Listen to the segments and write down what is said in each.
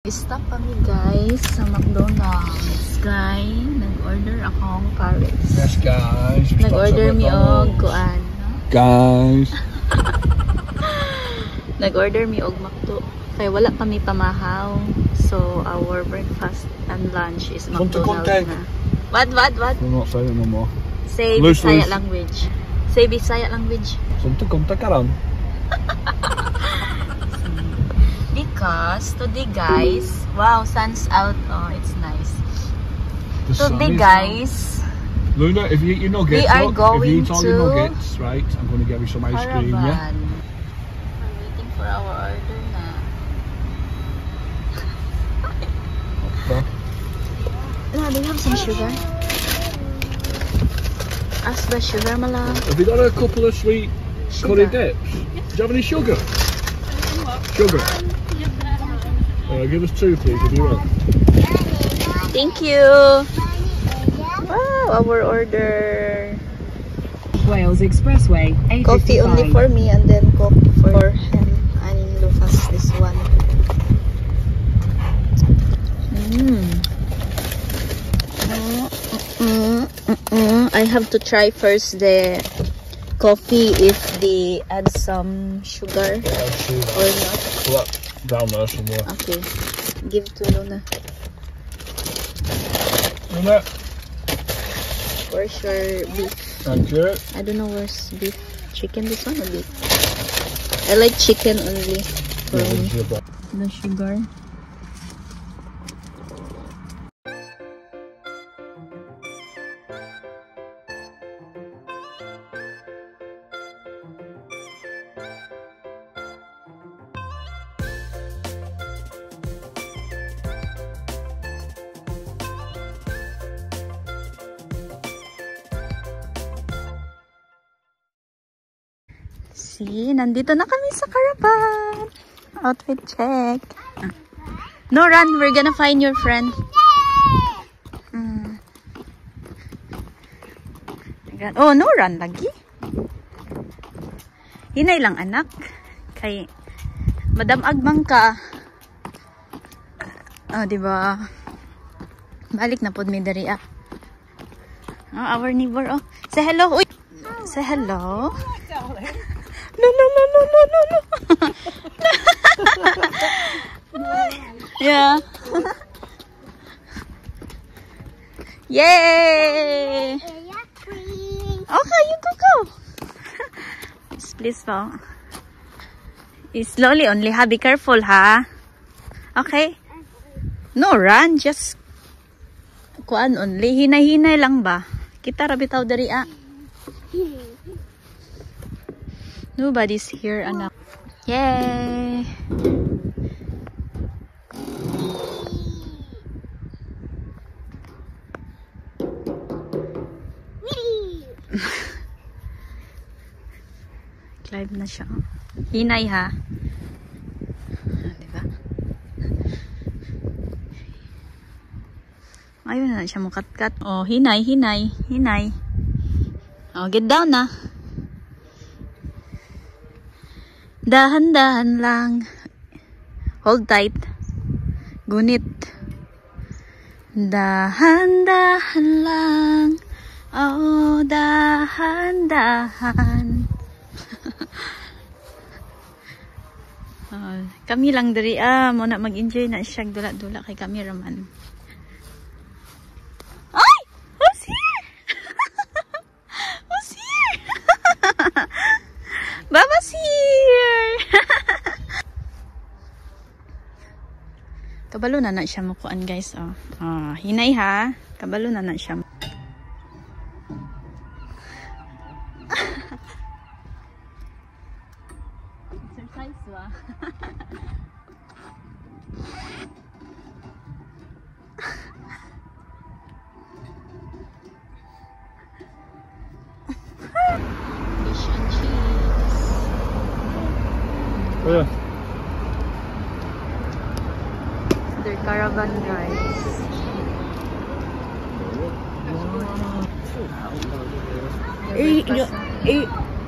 Stop kami guys sa McDonald's. Guys, nag-order akong carrots. Yes guys. Nag-order mi og kuan. Guys. Nag-order mi og McDo. Kaya wala kami pamahaw. So our breakfast and lunch is McDonald's na. What? I'm not saying it no more. Say Bisaya language. Say Bisaya language. Something contact around. Because today guys, wow, sun's out. Oh, it's nice. Today guys, Luna, if you eat your nuggets, we are going if you eat all your to nuggets, right, I'm going to get you some ice cream, yeah? We're waiting for our order na. They have some sugar. Ask the sugar mala. Have you got a couple of sweet curry dips? Do you have any sugar? Sugar. Give us 2 please if you want. Thank you. Wow, our order. Wales Expressway. Coffee only for me and then coffee for him and Lucas this one. I have to try first the coffee if they add some sugar or not. Well, down there somewhere. Okay, give to Luna. Luna. Where's your beef? Thank you. I don't know where's beef. Chicken this one or beef? I like chicken only for me. The sugar. See, nandito na kami sa caravan. Outfit check. No run, we're gonna find your friend. Oh, no run lagi. Hinay lang anak. Kay Madam Agmang ka. Oh, diba? Balik na pod mi diri ah. Oh, our neighbor oh. Say hello. Uy. Say hello. No. Yeah. Yay! Okay, you go. Please po. Slowly only ha. Be careful ha. Okay? No run. Just kuan only. Hinay-hinay lang ba? Kita rabitaw dari ah. Nobody's here, anak. Yay! Climb na siya. Hinay ha. Diba? Ayun na siya mukat-kat. Oh, hinay. Oh, get down na. Dahan-dahan lang. Hold tight. Gunit. Dahan-dahan lang. Oh, dahan-dahan. Oh, kami lang diri mo na mag-enjoy na siya dula-dula kay cameraman. Ay! Who's here? Who's here? Baba's here! Kabalo na siya mukuan guys. Oh. Oh, hinay ha. Kabalo na siya. Exercise wa. Fish and cheese. Oh yeah. Their caravan guys.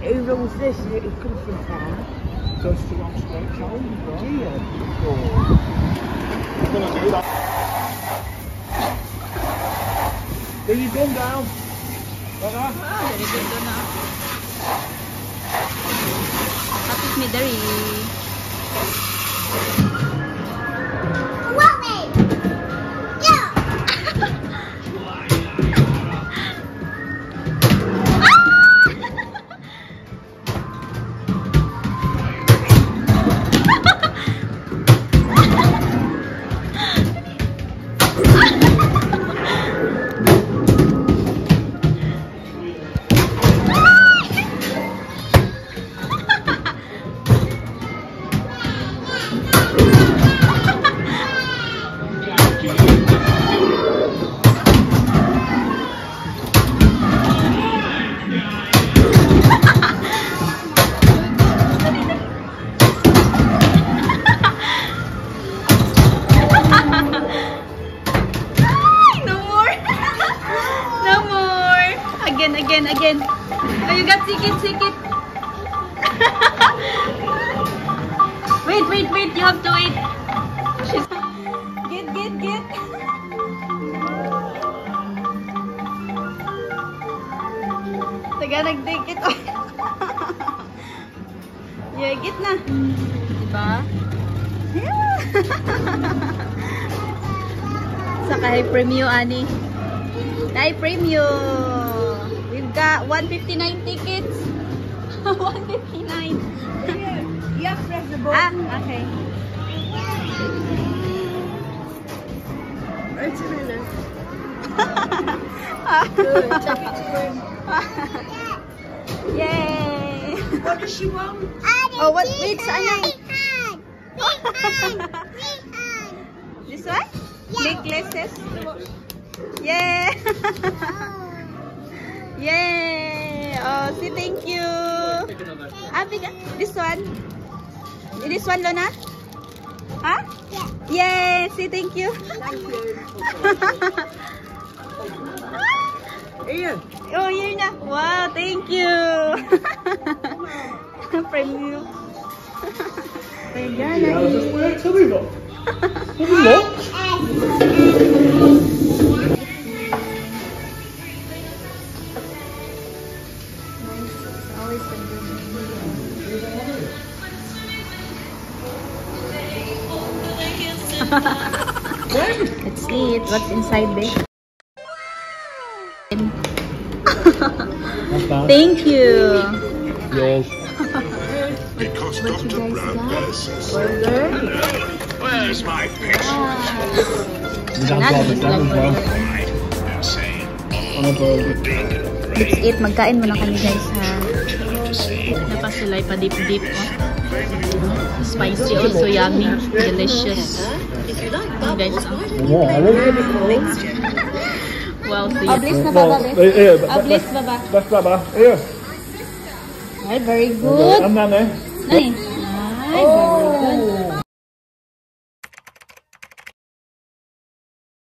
A rose this, it comes from there. Goes to one straight. Oh, dear. I'm going to do that. Bring your gun down. Like that. Very good doon na. Kapit mi dari. Again. Oh, you got sikit. wait. You have to wait. She's... Get. Taga nag-take it. Yeah, get na. Diba? Yeah. Saka high premium, Ani. High premium. Got 159 tickets. 159. Yeah, press the button. Okay. Right a minute. Good. Yay! What does she want? Oh, what? Wait, saan na? This one? Necklaces? Yeah! Yay! Oh, see, thank you. This one? This one, Lona? Huh? Yeah. Yay! See, thank you. Thank you. Ian. Oh, here na. Wow, thank you. Premium. Yeah, just wait till we look. Have you looked? Let's see it. What's inside there? Thank you. Yours. Because What you Dr. guys Brown got? places. Burger. Where's my fish? Not That as well. Right, they're saying, On a burger. Let's eat. Magkain muna kami guys ha. Napasulay pa dip-dip. Spicy, also yummy. Delicious. Oh, guys. Yeah, I will give it Wow, so Ablis na Well, baba, here, Ablis baba. Best Baba. Here. Ay, very good. And Nanny. Ay, very good.